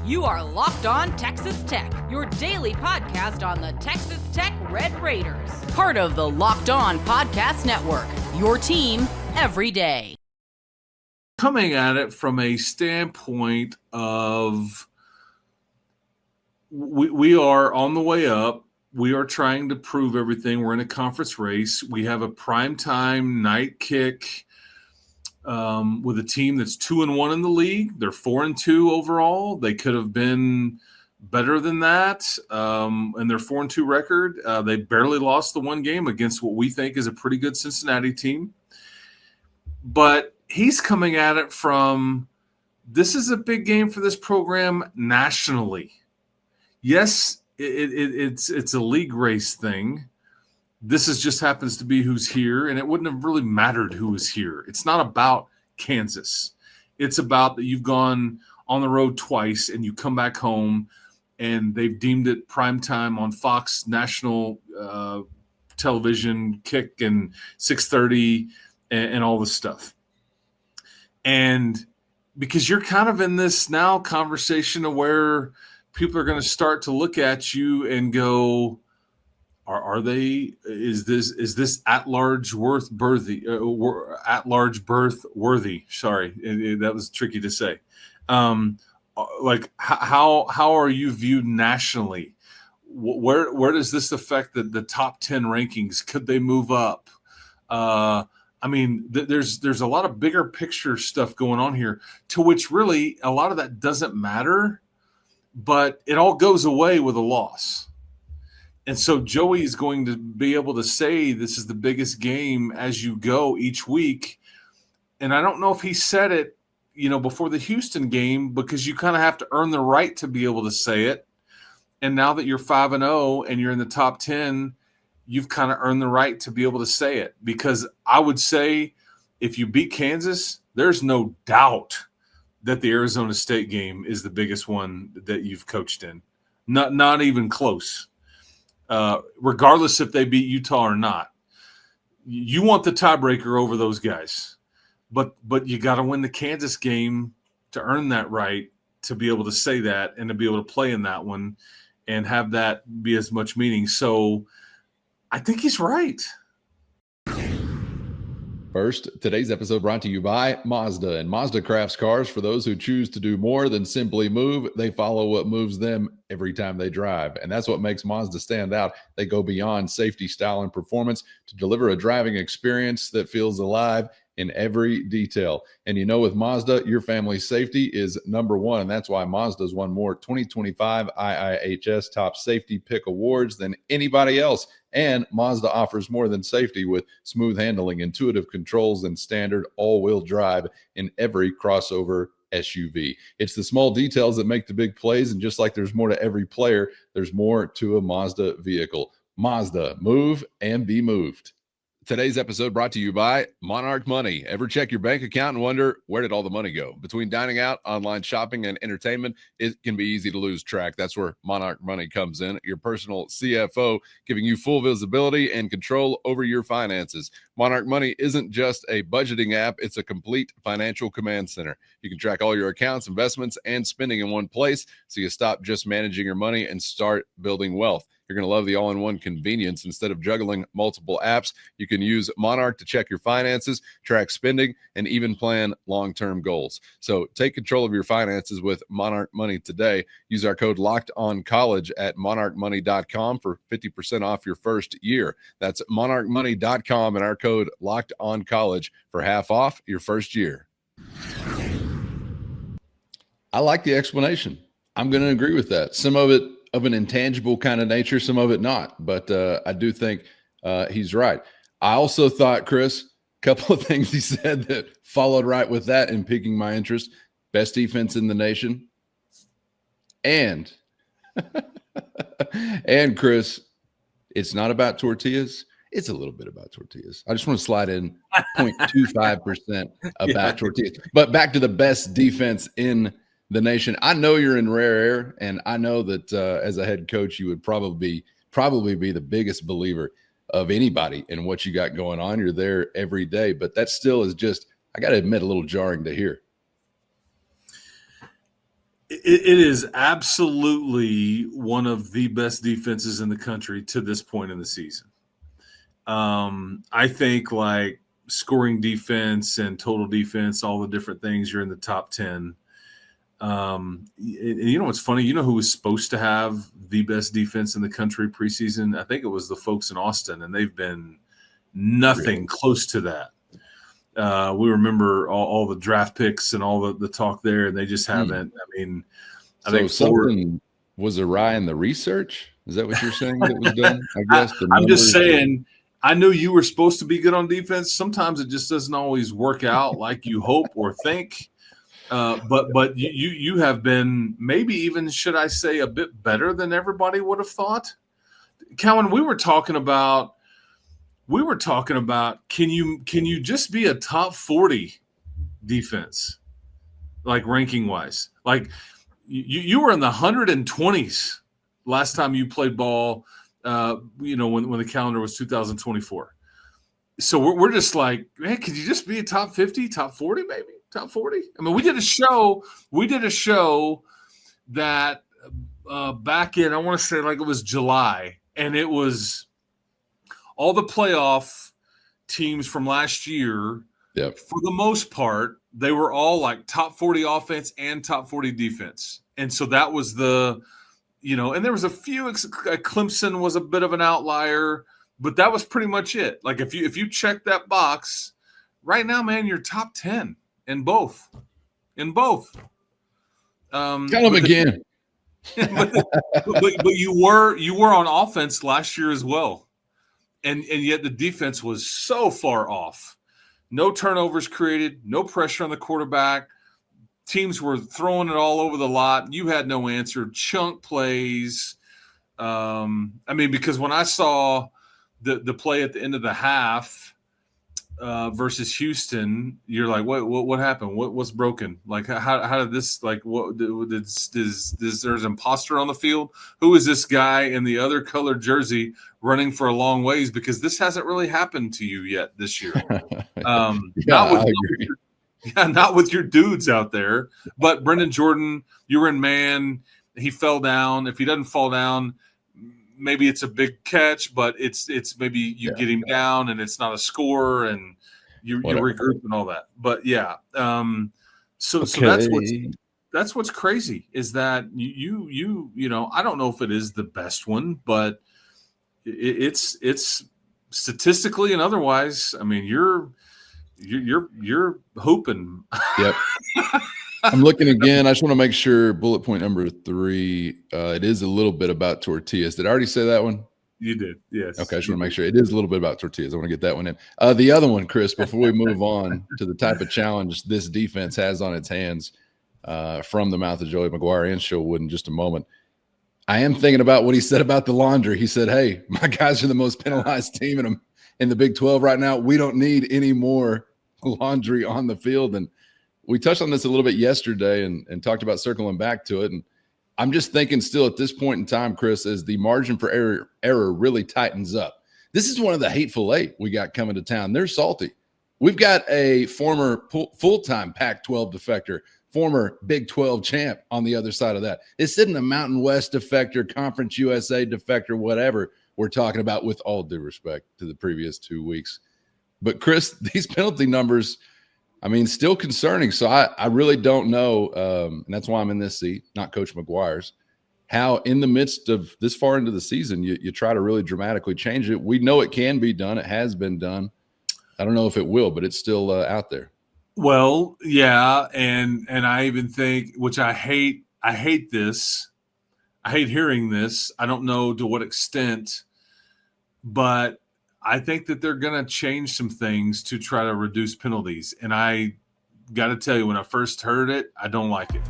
You are Locked On Texas Tech, your daily podcast on the Texas Tech Red Raiders. Part of the Locked On Podcast Network, your team every day. Coming at it from a standpoint of we are on the way up. We are trying to prove everything. We're in a conference race. We have a primetime night kick with a team that's 2-1 in the league. They're 4-2 overall. They could have been better than that. And their 4-2 record, they barely lost the one game against what we think is a pretty good Cincinnati team. But he's coming at it from, this is a big game for this program nationally. Yes, it's a league race thing. This just happens to be who's here, and it wouldn't have really mattered who was here. It's not about Kansas. It's about that you've gone on the road twice and you come back home, and they've deemed it primetime on Fox national television, kick and 6:30 and all this stuff. And because you're kind of in this now conversation of where people are going to start to look at you and go, Are they? Is this at large berth worthy? Sorry, that was tricky to say. Like how are you viewed nationally? Where does this affect the top 10 rankings? Could they move up? I mean, there's a lot of bigger picture stuff going on here, to which really a lot of that doesn't matter, but it all goes away with a loss. And so Joey is going to be able to say this is the biggest game as you go each week. And I don't know if he said it, before the Houston game, because you kind of have to earn the right to be able to say it. And now that you're 5-0 and you're in the top 10, you've kind of earned the right to be able to say it. Because I would say if you beat Kansas, there's no doubt that the Arizona State game is the biggest one that you've coached in. Not even close. Regardless if they beat Utah or not, you want the tiebreaker over those guys, but you got to win the Kansas game to earn that right to be able to say that and to be able to play in that one and have that be as much meaning. So I think he's right. First, today's episode brought to you by Mazda, and Mazda crafts cars for those who choose to do more than simply move. They follow what moves them every time they drive, and that's what makes Mazda stand out. They go beyond safety, style, and performance to deliver a driving experience that feels alive in every detail. And with Mazda, your family's safety is number one, and that's why Mazda's won more 2025 IIHS Top Safety Pick awards than anybody else. And Mazda offers more than safety with smooth handling, intuitive controls, and standard all-wheel drive in every crossover SUV. It's the small details that make the big plays, and just like there's more to every player, there's more to a Mazda vehicle. Mazda, move and be moved. Today's episode brought to you by Monarch Money. Ever check your bank account and wonder, where did all the money go? Between dining out, online shopping, and entertainment, it can be easy to lose track. That's where Monarch Money comes in, your personal CFO, giving you full visibility and control over your finances. Monarch Money isn't just a budgeting app, it's a complete financial command center. You can track all your accounts, investments, and spending in one place, so you stop just managing your money and start building wealth. You're going to love the all-in-one convenience. Instead of juggling multiple apps, you can use Monarch to check your finances, track spending, and even plan long-term goals. So take control of your finances with Monarch Money today. Use our code LOCKEDONCollege at monarchmoney.com for 50% off your first year. That's monarchmoney.com and our code LOCKEDONCollege for half off your first year. I like the explanation. I'm going to agree with that. Some of it of an intangible kind of nature, some of it not. But I do think he's right. I also thought, Chris, a couple of things he said that followed right with that and piquing my interest. Best defense in the nation. And Chris, it's not about tortillas. It's a little bit about tortillas. I just want to slide in 0.25% about tortillas. But back to the best defense in the nation. I know you're in rare air, and I know that as a head coach, you would probably be the biggest believer of anybody in what you got going on. You're there every day, but that still is just, I got to admit, a little jarring to hear. It is absolutely one of the best defenses in the country to this point in the season. I think like scoring defense and total defense, all the different things, you're in the top 10. And you know what's funny? You know who was supposed to have the best defense in the country preseason? I think it was the folks in Austin, and they've been nothing close to that. We remember all the draft picks and all the talk there, and they just haven't. I mean, I think something was awry in the research. Is that what you're saying that was done? I guess I'm just saying. I knew you were supposed to be good on defense. Sometimes it just doesn't always work out like you hope or think. But you have been maybe even, should I say, a bit better than everybody would have thought. Calvin, we were talking about can you just be a top 40 defense, like ranking wise? Like you were in the 120s last time you played ball. When the calendar was 2024. So we're just like, man, could you just be a top 50, top 40, maybe top 40? I mean, we did a show that back in, I want to say like it was July, and it was all the playoff teams from last year. Yep. For the most part, they were all like top 40 offense and top 40 defense. And so that was and there was a few. Clemson was a bit of an outlier, but that was pretty much it. Like if you check that box right now, man, you're top 10 in both. Tell them again. but you were on offense last year as well, and yet the defense was so far off. No turnovers created, no pressure on the quarterback. Teams were throwing it all over the lot. You had no answer. Chunk plays. Because when I saw the play at the end of the half versus Houston, you're like, what happened? What's broken? Like, how did this, like, what there's an imposter on the field? Who is this guy in the other colored jersey running for a long ways? Because this hasn't really happened to you yet this year. Not with your dudes out there. But Brendan Jordan, you were in man. He fell down. If he doesn't fall down, maybe it's a big catch, but it's maybe you get him down and it's not a score, and you regroup and all that. But so that's what's crazy is that you I don't know if it is the best one, but it's statistically and otherwise. I mean, you're hoping. Yep. I'm looking again. I just want to make sure bullet point number 3. It is a little bit about tortillas. Did I already say that one? You did. Yes. Okay. I just want to make sure it is a little bit about tortillas. I want to get that one in. The other one, Chris, before we move on to the type of challenge this defense has on its hands from the mouth of Joey McGuire and Sherwood in just a moment. I am thinking about what he said about the laundry. He said, hey, my guys are the most penalized team in the Big 12 right now. We don't need any more laundry on the field. And we touched on this a little bit yesterday and talked about circling back to it. And I'm just thinking still at this point in time, Chris, as the margin for error really tightens up. This is one of the hateful 8 we got coming to town. They're salty. We've got a former full-time Pac-12 defector, former Big 12 champ on the other side of that. This isn't a Mountain West defector, Conference USA defector, whatever we're talking about, with all due respect to the previous 2 weeks. But, Chris, these penalty numbers, I mean, still concerning. So I really don't know, and that's why I'm in this seat, not Coach McGuire's, how in the midst of this far into the season, you try to really dramatically change it. We know it can be done. It has been done. I don't know if it will, but it's still out there. Well, yeah, and I even think, which I hate this. I hate hearing this. I don't know to what extent, but I think that they're going to change some things to try to reduce penalties. And I got to tell you, when I first heard it, I don't like it.